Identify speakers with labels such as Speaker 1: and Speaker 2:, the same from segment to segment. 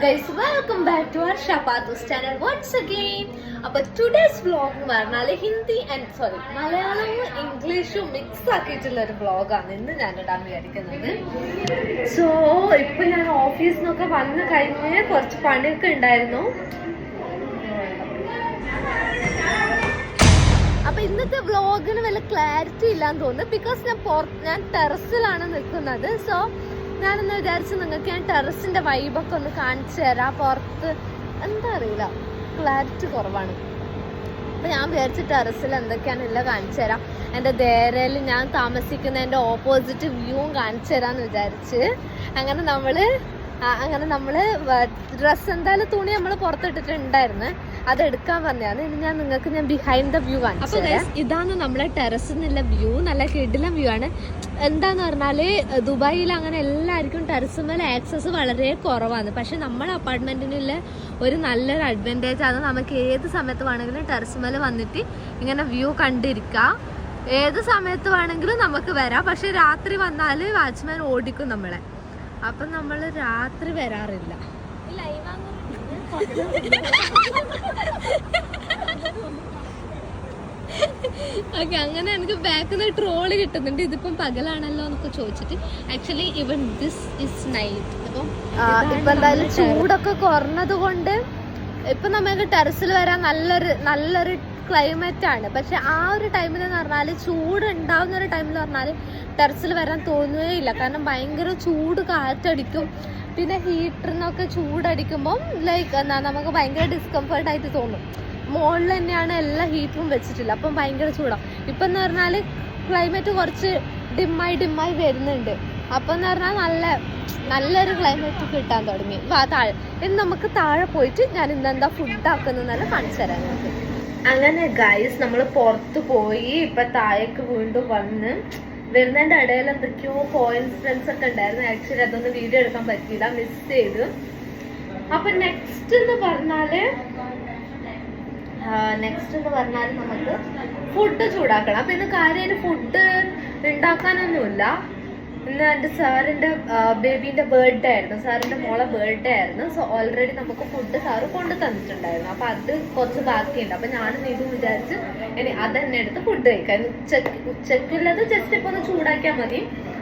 Speaker 1: guys, welcome back to our Shapatus channel once again. അപ്പോൾ today's vlog എന്ന് പറഞ്ഞാൽ Hindi and മലയാളവും ഇംഗ്ലീഷും മിക്സ് ആക്കിയിട്ടുള്ള ഒരു വ്ളോഗാണ് ഇന്ന് ഞാൻ ഇടാൻ വിചാരിക്കുന്നത്. സോ ഇപ്പൊ ഞാൻ ഓഫീസിൽ നിന്നൊക്കെ വന്നു കഴിഞ്ഞ് കുറച്ച് പണിയൊക്കെ ഉണ്ടായിരുന്നു. അപ്പൊ ഇന്നത്തെ വ്ളോഗിന് വല്ല ക്ലാരിറ്റി ഇല്ലാന്ന് തോന്നുന്നു, ബിക്കോസ് ഞാൻ ടെറസിലാണ് നിൽക്കുന്നത്. സോ ഞാനൊന്ന് വിചാരിച്ചു നിങ്ങൾക്ക് ഞാൻ ടെറസിന്റെ വൈബൊക്കെ ഒന്ന് കാണിച്ചു തരാം. പുറത്ത് എന്താ അറിയില്ല, ക്ലാരിറ്റി കുറവാണ്. അപ്പൊ ഞാൻ വിചാരിച്ചു ടെറസിൽ എന്തൊക്കെയാണെന്നില്ല കാണിച്ചു തരാം. എൻ്റെ ദേരയിൽ ഞാൻ താമസിക്കുന്നതിൻ്റെ ഓപ്പോസിറ്റ് വ്യൂവും കാണിച്ചു തരാമെന്ന് വിചാരിച്ച് അങ്ങനെ നമ്മള് ഡ്രസ്സ് എന്തായാലും തുണി നമ്മൾ പുറത്തിട്ടിട്ടുണ്ടായിരുന്നു, അതെടുക്കാൻ വന്നതാണ്. ഇനി ഞാൻ ബിഹൈൻഡ് ദ വ്യൂ കാണിച്ചു തരാം. ഇതാണ് നമ്മളെ ടെറസിൽ നിന്നുള്ള വ്യൂ. നല്ല കിടിലം വ്യൂ ആണ്. എന്താന്ന് പറഞ്ഞാല് ദുബായിൽ അങ്ങനെ എല്ലാവർക്കും ടെറസ് മേലെ ആക്സസ് വളരെ കുറവാണ്. പക്ഷെ നമ്മളെ അപ്പാർട്ട്മെന്റിനുള്ള ഒരു നല്ലൊരു അഡ്വാൻറ്റേജ് ആണ്. നമുക്ക് ഏത് സമയത്ത് വേണമെങ്കിലും ടെറസ് മേലെ വന്നിട്ട് ഇങ്ങനെ വ്യൂ കണ്ടിരിക്കാം. ഏത് സമയത്ത് വേണമെങ്കിലും നമുക്ക് വരാം. പക്ഷെ രാത്രി വന്നാൽ വാച്ച്മാൻ ഓടിക്കും നമ്മളെ. അപ്പം നമ്മൾ രാത്രി വരാറില്ല. ഓക്കെ, അങ്ങനെ എനിക്ക് ബാക്കിൽ നിന്ന് ട്രോള് കിട്ടുന്നുണ്ട്. ഇതിപ്പം പകലാണല്ലോ എന്നൊക്കെ ചോദിച്ചിട്ട്. ആക്ച്വലി ഇവൻ ദിസ് ഇസ് നൈറ്റ്. അപ്പം ഇപ്പൊ എന്തായാലും ചൂടൊക്കെ കുറഞ്ഞത് കൊണ്ട് ഇപ്പൊ നമുക്ക് ടെറസിൽ വരാൻ നല്ലൊരു ക്ലൈമറ്റ് ആണ്. പക്ഷെ ആ ഒരു ടൈമിൽ എന്ന് പറഞ്ഞാൽ ചൂട് ഉണ്ടാവുന്ന ഒരു ടൈമിൽ പറഞ്ഞാൽ ടെറസിൽ വരാൻ തോന്നുകയില്ല. കാരണം ഭയങ്കര ചൂട് കാറ്റടിക്കും. പിന്നെ ഹീറ്ററിനൊക്കെ ചൂടടിക്കുമ്പം നമുക്ക് ഭയങ്കര ഡിസ്കംഫർട്ട് ആയിട്ട് തോന്നും. മുകളിൽ തന്നെയാണ് എല്ലാ ഹീറ്ററും വെച്ചിട്ടില്ല, അപ്പം ഭയങ്കര ചൂടാണ്. ഇപ്പം എന്ന് പറഞ്ഞാൽ ക്ലൈമറ്റ് കുറച്ച് ഡിമ്മായി വരുന്നുണ്ട്. അപ്പം എന്ന് പറഞ്ഞാൽ നല്ലൊരു ക്ലൈമറ്റ് കിട്ടാൻ തുടങ്ങി. താഴെ ഇനി നമുക്ക് താഴെ പോയിട്ട് ഞാൻ ഇന്നെന്താ ഫുഡ് ആക്കുന്നതെന്നെല്ലാം കാണിച്ചു തരാൻ നമുക്ക്. അങ്ങനെ ഗൈസ് നമ്മൾ പുറത്ത് പോയി ഇപ്പൊ താഴേക്ക് വീണ്ടും വരുന്നതിന്റെ ഇടയിൽ എന്തൊക്കെയോ കോയിൻസിഡൻസ് ഒക്കെ ഉണ്ടായിരുന്നു. ആക്ച്വലി അതൊന്നും വീഡിയോ എടുക്കാൻ പറ്റിയില്ല, മിസ് ചെയ്തു. അപ്പൊ നെക്സ്റ്റ് എന്ന് പറഞ്ഞാല് നമുക്ക് ഫുഡ് ചൂടാക്കണം. അപ്പൊ ഇന്ന് കാര്യമായിട്ട് ഫുഡ് ഉണ്ടാക്കാനൊന്നുമില്ല. ഇന്ന് എൻ്റെ സാറിൻ്റെ ബേബീൻ്റെ ബർത്ത്ഡേ ആയിരുന്നു, സാറിൻ്റെ മോളെ ബർത്ത്ഡേ ആയിരുന്നു. സോ ഓൾറെഡി നമുക്ക് ഫുഡ് സാറ് കൊണ്ടു തന്നിട്ടുണ്ടായിരുന്നു. അപ്പം അത് കുറച്ച് ബാക്കിയുണ്ട്. അപ്പം ഞാനും ഇതും വിചാരിച്ച് ഇനി അതന്നെ എടുത്ത് ഫുഡ് കഴിക്കാം. ഉച്ചക്കുള്ളത് ജസ്റ്റ് ഇപ്പോൾ ഒന്ന് ചൂടാക്കിയാൽ മതി.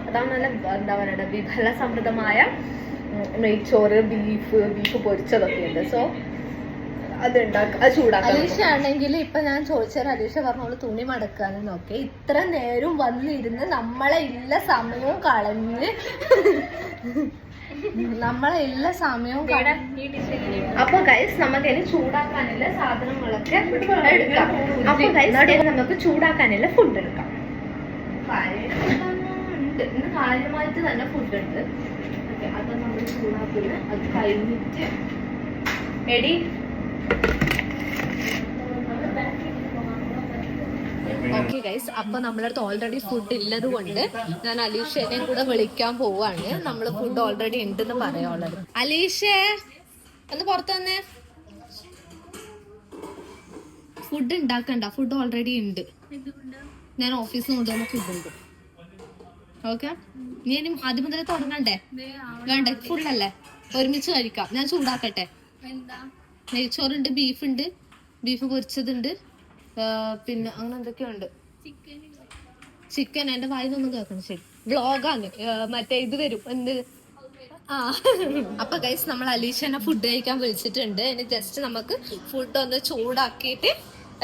Speaker 1: അതാണ് നല്ല എന്താ പറയുക വിഭല സമൃദ്ധമായ നെയ്ച്ചോറ്, ബീഫ് പൊരിച്ചതൊക്കെ ഉണ്ട്. സോ അത് ചൂടാക്കാം. അലീഷ ആണെങ്കിൽ ഇപ്പൊ ഞാൻ ചോദിച്ചാൽ അലീഷ പറഞ്ഞോളൂ തുണി മടക്കാന്ന് നോക്കി. ഇത്ര നേരം വന്നിരുന്ന് നമ്മളെ എല്ലാ സമയവും കളഞ്ഞ് അപ്പൊ ഗൈസ് നമുക്ക് ഇനി ചൂടാക്കാനുള്ള സാധനങ്ങളൊക്കെ എടുക്കാം. അപ്പൊ ഗൈസ് നമുക്ക് ചൂടാക്കാനുള്ള ഫുഡ് എടുക്കാം. ഇന്ന് കാര്യമായിട്ട് തന്നെ ഫുഡ് ഉണ്ട്. അത് നമ്മൾ ചൂടാക്കുന്നത് അത് കഴിഞ്ഞിട്ട് എടി. ഓക്കെ ഗൈസ്, അപ്പൊ നമ്മളടുത്ത് ഓൾറെഡി ഫുഡ് ഉള്ളത് കൊണ്ട് ഞാൻ അലീഷേനെയും കൂടെ വിളിക്കാൻ പോവാണ്. നമ്മള് ഫുഡ് ഓൾറെഡി ഉണ്ടെന്ന് പറയാനുള്ളത്. അലീഷേ ഒന്ന് പുറത്ത് വന്നേ. ഫുഡ് ഉണ്ടാക്കണ്ട, ഫുഡ് ഓൾറെഡി ഉണ്ട്. ഞാൻ ഓഫീസിൽ നിന്ന് കൊണ്ടുവന്ന ഫുഡ് ഉണ്ട്. ഓക്കെ, നീ ഇനി ആദ്യം മുതലേ തുടങ്ങണ്ടേ? വേണ്ടേ? ഫുള്ളല്ലേ, ഒരുമിച്ച് കഴിക്കാം. ഞാൻ ചൂടാക്കട്ടെ. നെയ്ച്ചോറുണ്ട്, ബീഫ് പൊരിച്ചതുണ്ട്, പിന്നെ അങ്ങനെ എന്തൊക്കെയുണ്ട്. ചിക്കൻ എന്റെ വായിന്നൊന്നും കേൾക്കണം. ശരി, വ്ളോഗാണ്. മറ്റേ ഇത് വരും എന്ത്. അപ്പൊ ഗൈസ് നമ്മൾ അലീഷനെ ഫുഡ് കഴിക്കാൻ വിളിച്ചിട്ടുണ്ട്. ഇനി ജസ്റ്റ് നമുക്ക് ഫുഡ് ഒന്ന് ചൂടാക്കിയിട്ട്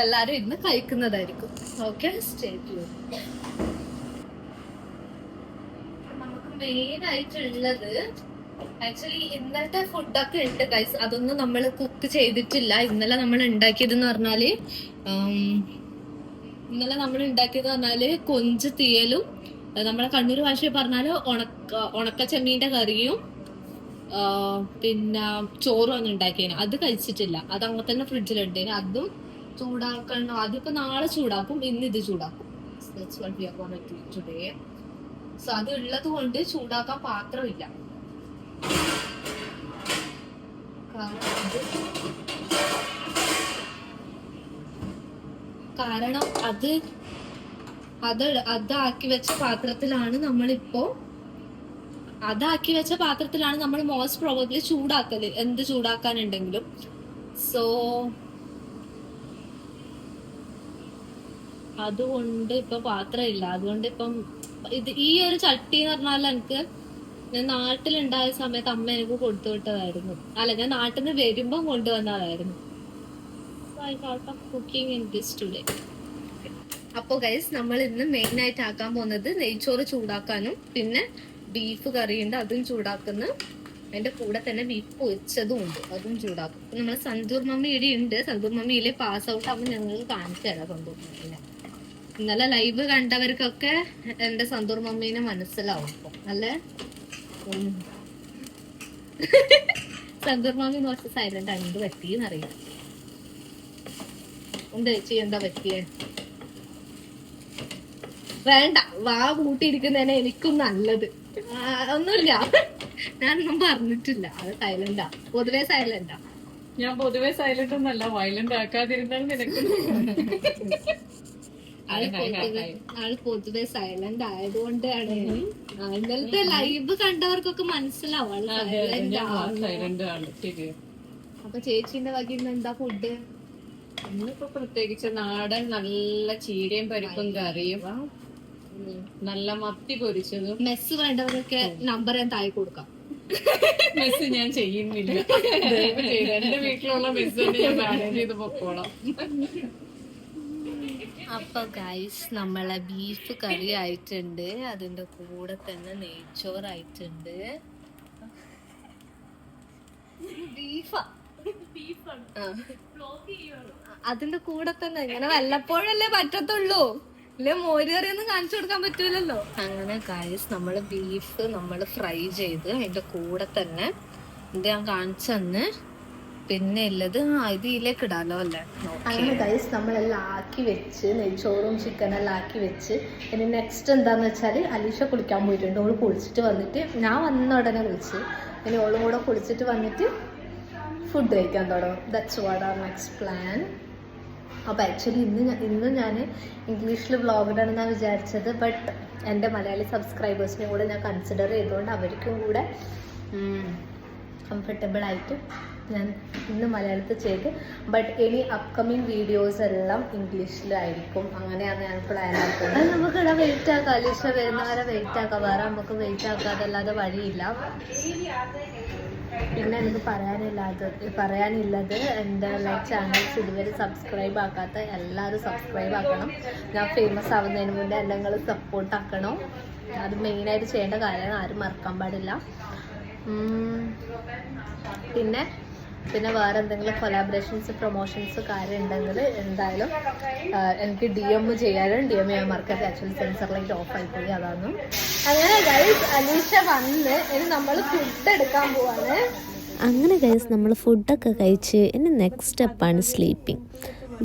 Speaker 1: എല്ലാരും ഇരുന്ന് കഴിക്കുന്നതായിരിക്കും. Okay, stay tune. നമുക്ക് മെയിൻ ആയിട്ടുള്ളത് ആക്ച്വലി ഇന്നത്തെ ഫുഡൊക്കെ ഉണ്ട് ഗൈസ്. അതൊന്നും നമ്മൾ കുക്ക് ചെയ്തിട്ടില്ല. ഇന്നലെ നമ്മൾ ഉണ്ടാക്കിയതെന്ന് പറഞ്ഞാല് കൊഞ്ച് തീയലും, നമ്മളെ കണ്ണൂർ ഭാഷയിൽ പറഞ്ഞാല് ഉണക്ക ചെമ്മീന്റെ കറിയും പിന്നെ ചോറും ആണ് ഉണ്ടാക്കിയതിന്. അത് കഴിച്ചിട്ടില്ല. അത് അങ്ങനെ തന്നെ ഫ്രിഡ്ജിലുണ്ട്. അതും ചൂടാക്കണം. അതിപ്പോ നാളെ ചൂടാക്കും, ഇന്ന് ഇത് ചൂടാക്കും. സോ അത് ഉള്ളത് കൊണ്ട് ചൂടാക്കാൻ പാത്രമില്ല. കാരണം അതാക്കി വെച്ച പാത്രത്തിലാണ് നമ്മളിപ്പോ അതാക്കി വെച്ച പാത്രത്തിലാണ് നമ്മൾ മോസ്റ്റ് പ്രോബബ്ലി ചൂടാക്കല്, എന്ത് ചൂടാക്കാനുണ്ടെങ്കിലും. സോ അതുകൊണ്ട് ഇപ്പൊ പാത്രമില്ല. അതുകൊണ്ട് ഇപ്പം ഇത് ഈ ഒരു ചട്ടി എന്ന് പറഞ്ഞാൽ എനിക്ക് ഞാൻ നാട്ടിലുണ്ടായ സമയത്ത് അമ്മ എനിക്ക് കൊടുത്തു വിട്ടതായിരുന്നു. അല്ല, ഞാൻ നാട്ടിൽ നിന്ന് വരുമ്പോ കൊണ്ടുവന്നതായിരുന്നു. Cooking in this today. അപ്പൊ ഗൈസ്, നമ്മൾ ഇന്ന് മെയിൻ ആയിട്ട് ആക്കാൻ പോകുന്നത് നെയ്ച്ചോറ് ചൂടാക്കാനും പിന്നെ ബീഫ് കറിയുണ്ട് അതും ചൂടാക്കുന്നു. അതിന്റെ കൂടെ തന്നെ ബീഫ് പൊരിച്ചതും ഉണ്ട്, അതും ചൂടാക്കും. നമ്മൾ സന്തൂർ മമ്മി ഇവിടെ ഉണ്ട്. സന്തൂർ മമ്മിയിലെ പാസ് ഔട്ട് ആകുമ്പോൾ ഞങ്ങൾക്ക് കാണിച്ചു തരാം സന്തൂർ മമ്മീനെ. ഇന്നലെ ലൈവ് കണ്ടവർക്കൊക്കെ എന്റെ സന്തൂർ മമ്മീനെ മനസ്സിലാവും. അല്ലേ? സന്തൂർ മമ്മി കുറച്ച് സൈലന്റ് ആണ്. എന്ത് പറ്റിയെന്നറിയാം. എന്താ ചേച്ചി, എന്താ പറ്റിയേ? വേണ്ട, വാ കൂട്ടിയിരിക്കുന്നതന്നെ എനിക്കും നല്ലത്. ഒന്നുമില്ല, ഞാനൊന്നും പറഞ്ഞിട്ടില്ല. അത് സൈലന്റാ, പൊതുവെ സൈലന്റാ.
Speaker 2: ഞാൻ പൊതുവെ സൈലന്റ് ഒന്നല്ല, വയലന്റ് ആക്കാതിരുന്നാൽ നിനക്ക്.
Speaker 1: ആള് പൊതുവെ സൈലന്റ് ആയതുകൊണ്ടാണ്. ഇന്നലത്തെ ലൈവ് കണ്ടവർക്കൊക്കെ മനസ്സിലാവും
Speaker 2: സൈലന്റ് ആണ്.
Speaker 1: അപ്പൊ ചേച്ചിന്റെ വകയിൽ എന്താ ഫുഡ്?
Speaker 2: ഇന്നിപ്പോ പ്രത്യേകിച്ച് നാടൻ നല്ല ചീരയും പരിപ്പും കറിയും, നല്ല മത്തി പൊരിച്ചതും.
Speaker 1: മെസ്സ് വേണ്ടവരൊക്കെ നമ്പർ ഞാൻ താഴെ കൊടുക്കാം.
Speaker 2: മെസ്സ് ഞാൻ ചെയ്യുന്നില്ല, എന്റെ വീട്ടിലുള്ള മെസ്സ് തന്നെ ഞാൻ മാനേജ് ചെയ്ത് പൊക്കോളാം.
Speaker 1: അപ്പൊ ഗൈസ്, നമ്മളെ ബീഫ് കറി ആയിട്ടുണ്ട്. അതിന്റെ കൂടെ തന്നെ നെയ്ച്ചോറായിട്ടുണ്ട്. അതിന്റെ കൂടെ തന്നെ ഇങ്ങനെ വല്ലപ്പോഴല്ലേ പറ്റത്തുള്ളൂ. ഇല്ലേ മോര് കറിയൊന്നും കാണിച്ചു കൊടുക്കാൻ പറ്റൂലല്ലോ. അങ്ങനെ ഗൈസ്, നമ്മള് ബീഫ് ഫ്രൈ ചെയ്ത് അതിന്റെ കൂടെ തന്നെ ഇത് ഞാൻ കാണിച്ചു തന്നെ. പിന്നെ ഉള്ളത് ഇത് ഇതിലേക്ക് ഇടാലോ അല്ലേ. അങ്ങനെ ഗൈസ്, നമ്മളെല്ലാം ആക്കി വെച്ച് നെയ്ച്ചോറും ചിക്കനെല്ലാം ആക്കി വെച്ച് ഇനി നെക്സ്റ്റ് എന്താന്ന് വെച്ചാല് അലീഷ കുളിക്കാൻ പോയിട്ടുണ്ട്. ഓള് കുളിച്ചിട്ട് വന്നിട്ട്, ഞാൻ വന്ന ഉടനെ കുളിച്ച്, ഇനി ഓളും കൂടെ കുളിച്ചിട്ട് വന്നിട്ട് ഫുഡ് കഴിക്കാൻ തുടങ്ങും. That's what are next plan. അപ്പോൾ ആക്ച്വലി ഇന്ന് ഞാൻ ഇംഗ്ലീഷിൽ വ്ളോഗിടാണെന്നാണ് വിചാരിച്ചത്. ബട്ട് എൻ്റെ മലയാളി സബ്സ്ക്രൈബേഴ്സിനെ കൂടെ ഞാൻ കൺസിഡർ ചെയ്തുകൊണ്ട് അവർക്കും കൂടെ കംഫർട്ടബിൾ ആയിട്ട് ഞാൻ ഇന്ന് മലയാളത്തിൽ ചെയ്ത്. ബട്ട് ഇനി അപ്കമിങ് വീഡിയോസ് എല്ലാം ഇംഗ്ലീഷിലായിരിക്കും. അങ്ങനെയാണ് ഞാൻ പ്ലാൻ ആക്കുന്നത്. അത് നമുക്കിവിടെ വെയിറ്റ് ആക്കാം. അലീഷ വരുന്നവരെ വെയിറ്റ് ആക്കാം. വേറെ നമുക്ക് വെയിറ്റ് ആക്കാതല്ലാതെ വഴിയില്ല. പിന്നെ എനിക്ക് പറയാനുള്ളത് എൻ്റെ ചാനൽസ് ഇതുവരെ സബ്സ്ക്രൈബ് ആക്കാത്ത എല്ലാവരും സബ്സ്ക്രൈബ് ആക്കണം. ഞാൻ ഫേമസ് ആവുന്നതിന് മുന്നേ എല്ലാം നിങ്ങൾ സപ്പോർട്ട് ആക്കണം. അത് മെയിനായിട്ട് ചെയ്യേണ്ട കാര്യമാണ്, ആരും മറക്കാൻ പാടില്ല. പിന്നെ വേറെ എന്തെങ്കിലും കൊലാബറേഷൻസ് പ്രൊമോഷൻസ് കാര്യം ഉണ്ടെങ്കിൽ എന്തായാലും എനിക്ക് DM ചെയ്യാനും. DM ചെയ്യാൻ മറക്കരുത്. ആക്ച്വലി സെൻസർ ലൈറ്റ് ഓഫ് ആയിപ്പോയി, അതാണ്. അങ്ങനെ ഗൈസ്, അലീഷ വന്ന് ഇനി നമ്മൾ ഫുഡ് എടുക്കാൻ പോവാണ്.
Speaker 3: അങ്ങനെ ഗൈസ്, നമ്മൾ ഫുഡൊക്കെ കഴിച്ച് ഇനി നെക്സ്റ്റ് സ്റ്റെപ്പാണ് sleeping.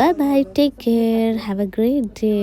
Speaker 3: Bye bye, take care, have a great day.